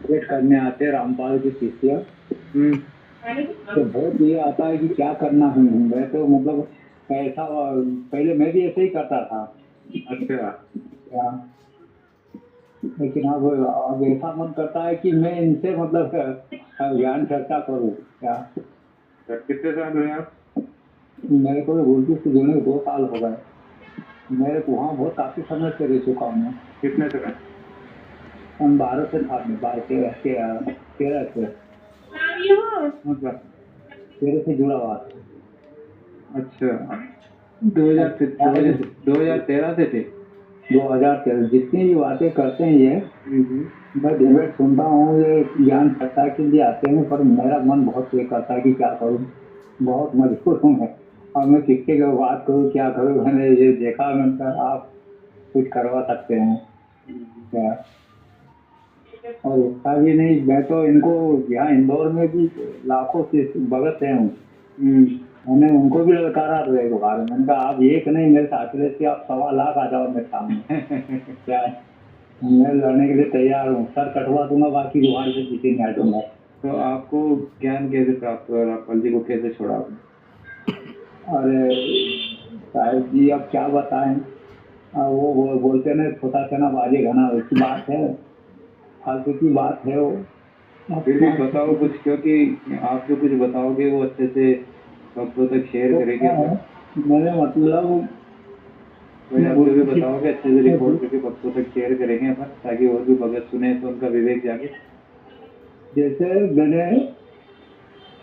Wait करने आते हैं रामपाल के शिष्य। तो बहुत ये आता है कि क्या करना है। मैं तो मतलब ऐसा पहले मैं भी ऐसे ही करता था। अच्छा। क्या लेकिन अब ऐसा मन करता है कि मैं इनसे मतलब ज्ञान चर्चा करूं क्या। सर कितने साल हुए आप? मेरे को गुरुजी से जुड़ने को 2 साल हो गए। मेरे को वहाँ बहुत काफी समय से रह चुका हूँ मैं। कितने समय? सन 12 से था मैं, 12 13 से मतलब 13 से जुड़ा हुआ था। अच्छा, 2013 से थे। 2013 जितनी भी बातें करते हैं ये, हम्म। मैं डिबेट सुनता हूँ, ये ज्ञान चर्चा के लिए आते हैं, पर मेरा मन बहुत ये करता है कि क्या करूँ। बहुत मजबूर हूँ मैं। और मैं किसके के बात करूँ, क्या करूँ। मैंने ये देखा, मैंने कहा आप कुछ करवा सकते हैं क्या। और इतना भी नहीं, मैं तो इनको यहाँ इंदौर में भी लाखों से भगत हैं। मैंने उनको भी ललकारा था एक बार। मैंने कहा आप एक नहीं, मेरे साथ से आप 1.25 लाख आ जाओ मेरे सामने क्या। मैं लड़ने के लिए तैयार हूँ, सर कटवा दूंगा, बाकी रुहान से पीछे नहीं हटूंगा। तो आपको ज्ञान कैसे प्राप्त हुआ? रामपाल जी को कैसे छोड़ा आपने? अरे साहब जी अब क्या बताएं। वो बोलते ना, छोटा चना बाजे घना, वैसी बात है, फालतू की बात है वो। फिर भी अपना बताओ कुछ, क्योंकि आप जो कुछ बताओगे वो अच्छे से भक्तों तक शेयर तो करेंगे क्या है, अपन। मैंने मतलब वही मैं आप जो भी गुरु की बताओगे अच्छे से रिकॉर्ड करके भक्तों तक शेयर करेंगे अपन, ताकि और भी भगत सुने तो उनका विवेक जागे। जैसे मैंने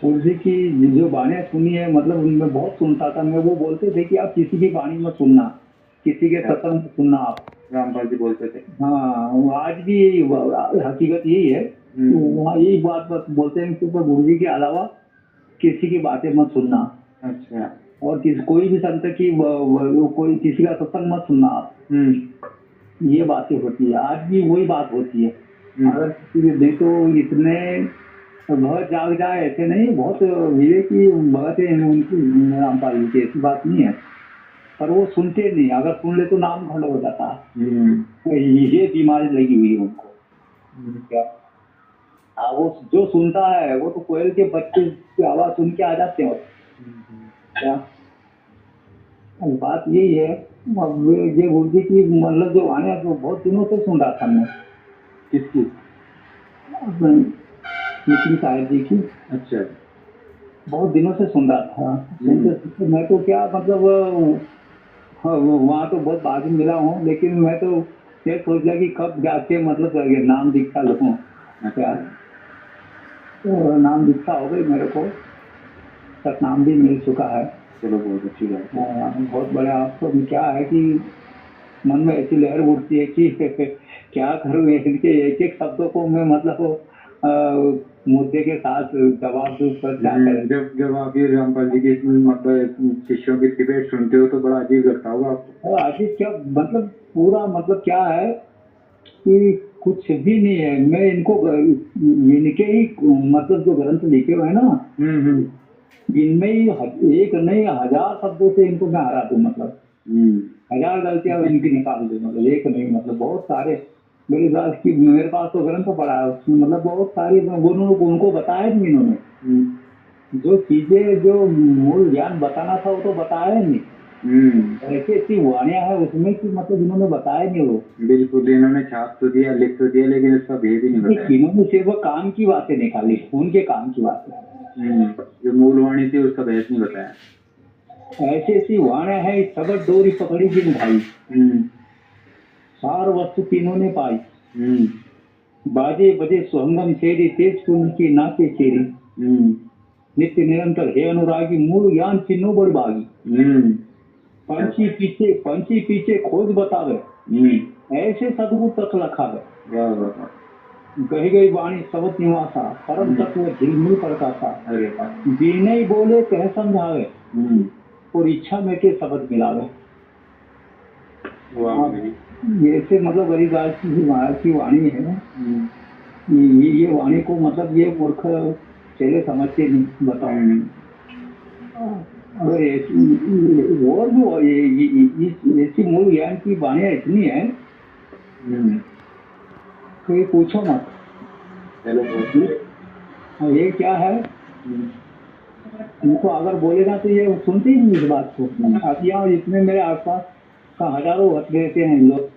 गुरु जी की जो बाणियां सुनी है, मतलब उनमें बहुत सुनता था मैं। वो बोलते थे कि आप किसी की बाणी मत सुनना, किसी के क्या सत्संग मत सुनना आप। रामपाल जी बोलते थे? हाँ, वो आज भी हकीकत यही है। तो हम्म। वहाँ यही बात बात बोलते हैं कि गुरु जी के अलावा किसी की बातें मत सुनना। अच्छा। और कोई भी संत की कोई किसी का सत्संग मत सुनना आप। ये बातें होती है, आज भी वही बात होती है। हम्म। अगर किसी भी देखो इतने भगत जाग जाए ऐसे नहीं, बहुत विवेकी भगत है उनकी, रामपाल जी की, ऐसी बात नहीं है। पर वो सुनते नहीं, अगर सुन ले तो नाम खंड हो जाता है। तो ये बीमारी लगी हुई है उनको क्या। हाँ, वो जो सुनता है वो तो कोयल के बच्चे की आवाज सुन के आ जाते हैं क्या। अब बात यही है। अब ये गुरु जी की मतलब जो वाणी है, तो बहुत दिनों से सुन रहा था मैं। किसकी? अपने नितिन साहिब जी की अच्छा। बहुत दिनों से सुन रहा था। सुनते सुनते मैं तो क्या मतलब हाँ, वहाँ तो बहुत बाद में मिला हूँ, लेकिन मैं तो ये सोच लिया कि कब जाके मतलब ये नाम दीक्षा लूँ क्या। अच्छा। तो नाम दीक्षा हो गई मेरे को, सतनाम भी मिल चुका है। चलो बहुत अच्छी बात है। बहुत बड़ा। आपको क्या है कि मन में ऐसी लहर उठती है कि क्या करूँ, इनके एक एक शब्दों को मैं मतलब अ, मुद्दे के साथ जवाब दूं, पर क्या करें। जब जब आप ये रामपाल जी की मतलब शिष्यों की डिबेट सुनते हो तो बड़ा अजीब लगता होगा आपको। और अजीब क्या, मतलब पूरा मतलब क्या है कि कुछ भी नहीं है। मैं इनको इनके ही मतलब जो ग्रंथ लिखे हुए हैं ना, हम्म। इनमें ही एक नहीं 1000 शब्दों से इनको मैं हरा दूं, मतलब हम्म। 1000 गलतियां इनकी निकाल दूं, मतलब एक नहीं, मतलब बहुत सारे। मेरे पास तो ग्रंथ पड़ा है, उसमें मतलब बहुत सारी उनको बताया नहीं इन्होंने। जो चीजें जो मूल ज्ञान बताना था वो तो बताया ही नहीं। हम्म। ऐसी ऐसी वाणियां है उसमें कि मतलब इन्होंने बताया नहीं वो। बिल्कुल, इन्होंने छाप तो दिया, लिख तो दिया, लेकिन इसका भेद ही नहीं बताया। इन्होंने सिर्फ काम की बातें निकाली, उनके काम की बातें। जो मूल वाणी थी उसका भेद नहीं बताया। ऐसी ऐसी वाणियां है, सबट डोरी पकड़ी जिन भाई, हम्म। सार वस्तु तीनों ने पाई। हम्म। बाजे बजे सुहंगम छेरी, तेज कुंज की नाचे चेरी। हम्म। नित्य निरंतर हे अनुरागी, मूल ज्ञान चिन्हो बड़ भागी। हम्म। क्या पंछी पीछे खोज बतावे, ऐसे सदगुरु तक लखावे। वाह वाह वाह। गही गई वाणी सबत निवासा, परम तत्व झिलमिल प्रकाशा। अरे वाह। बिनय बोले कह समझावे, हम्म। और इच्छा में के शब्द मिलावे। वाह अब भाई। ऐसे मतलब गरीबदास की ही महाराज की वाणी है। ये वाणी को मतलब ये मूर्ख चेले समझते नहीं, बताओ। अगर और जो ऐसी मूल ज्ञान की वाणियां इतनी है हम्म। कि पूछो मत। हेलो भोसले। हाँ, ये क्या है, इनको अगर बोलेगा तो ये सुनते ही नहीं इस बात को। अब यहाँ जितने मेरे आसपास का हजारों रहते हैं लोग,